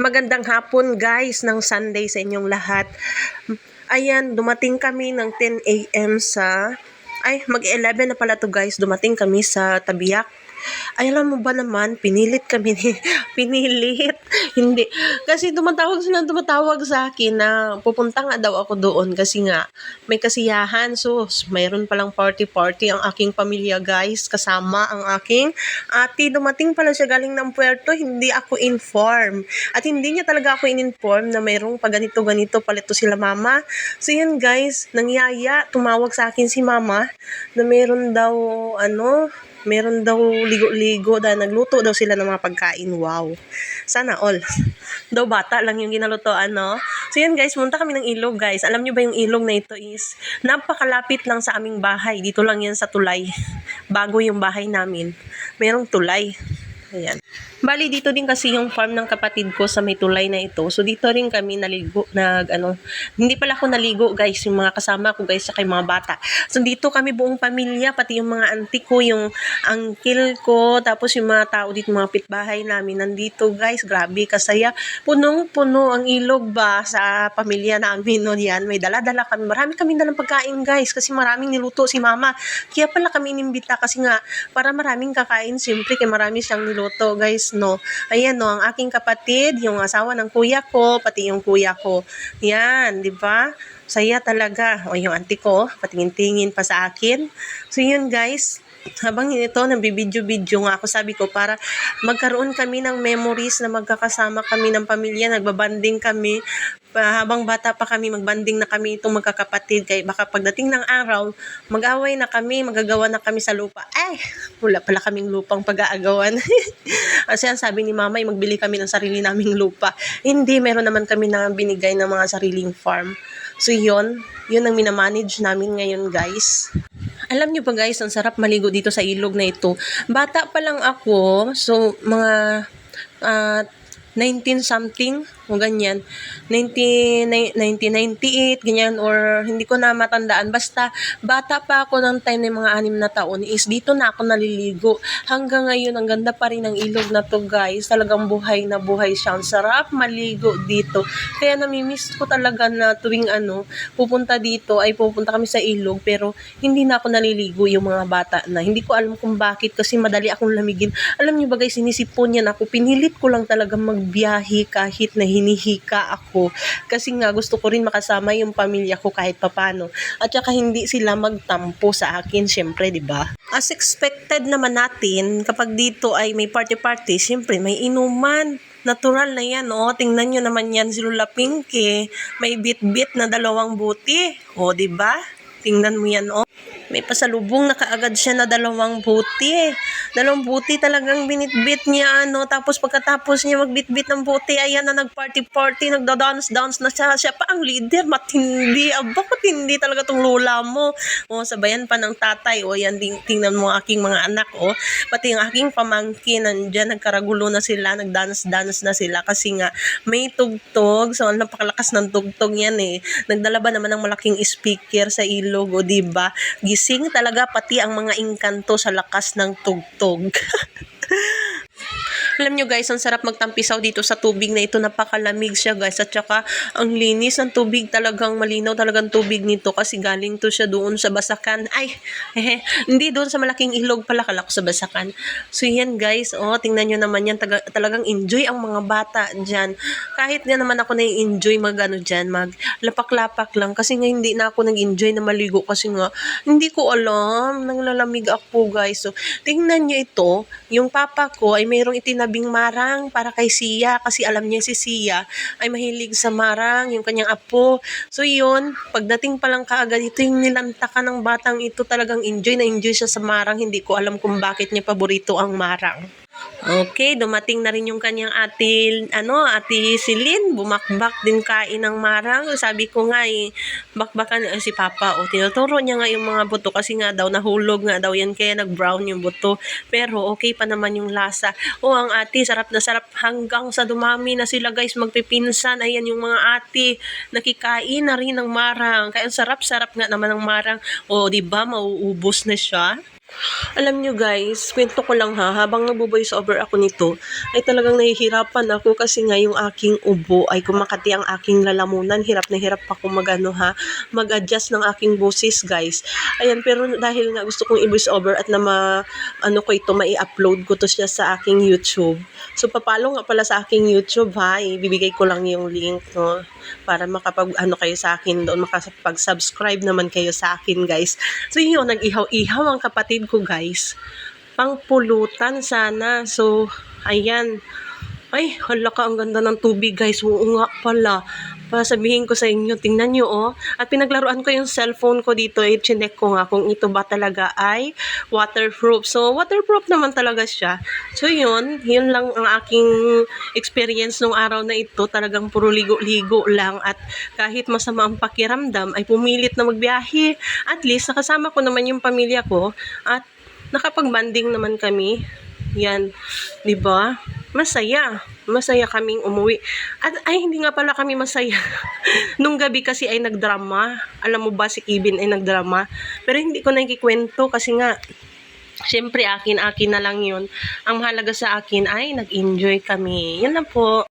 Magandang hapon guys ng Sunday sa inyong lahat. Ayan, dumating kami ng 10 a.m. mag-11 na pala to guys. Dumating kami sa Tabiak. Ay, alam mo ba naman, pinilit kami pinilit. Hindi. Kasi tumatawag sa akin na pupunta nga daw ako doon kasi nga may kasiyahan. So, mayroon palang party ang aking pamilya guys. Kasama ang aking ate. Dumating pala siya galing ng puerto. Hindi ako inform. At hindi niya talaga ako in-inform na mayroong ganito pala ito sila mama. So, yun guys, nangyaya. Tumawag sa akin si mama na meron daw ligo-ligo dahil nagluto daw sila ng mga pagkain. Wow. Sana all. Daw bata lang yung ginalutoan, no? So yun guys, punta kami ng ilog guys. Alam nyo ba yung ilog na ito is napakalapit lang sa aming bahay. Dito lang yan sa tulay. Bago yung bahay namin. Merong tulay. Ayan. Bali, dito din kasi yung farm ng kapatid ko sa may tulay na ito. So, dito rin kami naligo, hindi pala ako naligo, guys, yung mga kasama ko, guys, saka yung mga bata. So, dito kami buong pamilya, pati yung mga auntie ko, yung uncle ko, tapos yung mga tao dito, mga pitbahay namin, nandito, guys, grabe, kasaya. Punong-puno ang ilog ba sa pamilya namin, no, yan. May dala-dala kami. Marami kami dalang pagkain, guys, kasi maraming niluto si mama. Kaya pala kami inimbita kasi nga, para maraming kakain, siyempre, kaya marami siyang niluto, guys, no. Ayan, no, ang aking kapatid, yung asawa ng kuya ko, pati yung kuya ko. Yan, di ba? Saya talaga. O, yung auntie ko, patingin-tingin pa sa akin. So, yun, guys. Habang ito, nabibidyo-bidyo nga ako, sabi ko, para magkaroon kami ng memories na magkakasama kami ng pamilya, nagbabanding kami, habang bata pa kami, magbanding na kami itong magkakapatid, kaya baka pagdating ng araw, mag-away na kami, magagawa na kami sa lupa. Ay, wala pala kaming lupang pag-aagawan. Kasi ang sabi ni mama, magbili kami ng sarili naming lupa. Hindi, meron naman kami na binigay ng mga sariling farm. So yun ang minamanage namin ngayon guys. Alam nyo ba guys, ang sarap maligo dito sa ilog na ito. Bata pa lang ako, so mga 19 something o ganyan, 1998 ganyan, or hindi ko na matandaan, basta bata pa ako ng time ng mga 6 na taon is dito na ako naliligo. Hanggang ngayon ang ganda pa rin ng ilog na to guys, talagang buhay na buhay siya, ang sarap maligo dito. Kaya namimiss ko talaga na tuwing pupunta kami sa ilog, pero hindi na ako naliligo yung mga bata na. Hindi ko alam kung bakit, kasi madali akong lamigin. Alam niyo ba guys, sinisipon yan ako, pinilit ko lang talaga magbiyahe kahit na hinihika ako, kasi nga gusto ko rin makasama yung pamilya ko kahit papano, at saka hindi sila magtampo sa akin, syempre, di ba? As expected naman natin, kapag dito ay may party, syempre may inuman. Natural na yan, oh. Tingnan nyo naman yan si Lola Pinky, may bit-bit na 2 buti, oh, di ba? Tingnan mo yan, oh. May pasalubong na kaagad siya na 2 buti. 2 buti talagang binitbit niya, Tapos pagkatapos niya magbitbit ng buti, ayan na, nagparty, nagda-dance na siya. Siya pa ang leader, matindi. Aba, matindi talaga tong lola mo. O, sabayan pa ng tatay. O, yan, tingnan mo aking mga anak, o. Pati ang aking pamangkin, nandyan, nagkaragulo na sila, nagdance na sila. Kasi nga, may tugtog. So, napakalakas ng tugtog yan, eh. Nagdala ba naman ng malaking speaker sa ilog, o, diba? Gising talaga pati ang mga engkanto sa lakas ng tugtog. Alam nyo guys, ang sarap magtampisaw dito sa tubig na ito. Napakalamig siya guys, at saka ang linis ng tubig, talagang malinaw talagang tubig nito, kasi galing to siya doon sa Basakan. Hindi doon sa malaking ilog pala, kala ko sa Basakan. So yan guys, tingnan nyo naman yan, talagang enjoy ang mga bata dyan. Kahit nga naman ako na-enjoy dyan, maglapak-lapak lang, kasi nga hindi na ako nag-enjoy na maligo, kasi nga hindi ko alam, nanglalamig ako guys. So tingnan nyo ito, yung papa ko ay mayroong itinabing marang para kay Sia, kasi alam niya si Sia ay mahilig sa marang, yung kanyang apo. So yun, pagdating pa lang kaagad, ito yung nilantakan ng batang ito, talagang enjoy na enjoy siya sa marang. Hindi ko alam kung bakit niya paborito ang marang. Okay, dumating na rin yung kanyang ate Celine, bumakbak din kain ng marang. Sabi ko nga bakbakan si Papa, tinuturo niya nga yung mga buto, kasi nga daw nahulog nga daw yan, kaya nag-brown yung buto. Pero okay pa naman yung lasa. Ang ate, sarap na sarap, hanggang sa dumami na sila guys, magpipinsan. Ayan yung mga ate, nakikain na rin ng marang. Kaya sarap-sarap nga naman ng marang. Diba, mauubos na siya. Alam nyo guys, kwento ko lang ha, habang nagbo-voice over ako nito, ay talagang nahihirapan ako kasi nga yung aking ubo ay kumakati ang aking lalamunan. Hirap na hirap ako mag-adjust ng aking boses guys. Ayan, pero dahil nga gusto kong i-voice over at na mai-upload ko to siya sa aking YouTube. So papalo nga pala sa aking YouTube ha, ibibigay ko lang yung link no, para kayo sa akin doon, makapag-subscribe naman kayo sa akin guys. So yun, nag-ihaw-ihaw ang kapatid ko guys. Pangpulutan sana. So, ayan. Ay, hala ka, ang ganda ng tubig guys. Oo nga pala. Sabihin ko sa inyo, tingnan nyo oh. At pinaglaruan ko yung cellphone ko dito. Chinek ko nga kung ito ba talaga ay waterproof. So, waterproof naman talaga siya. So, yun lang ang aking experience nung araw na ito. Talagang puro ligo-ligo lang. At kahit masama ang pakiramdam, ay pumilit na magbiyahe. At least, nakasama ko naman yung pamilya ko. At nakapag-banding naman kami. Yan, 'di ba? Masaya kaming umuwi. At ay hindi nga pala kami masaya. Nung gabi kasi ay nagdrama. Alam mo ba si Kevin ay nagdrama? Pero hindi ko na ikikwento kasi nga syempre akin na lang 'yun. Ang mahalaga sa akin ay nag-enjoy kami. Yan lang po.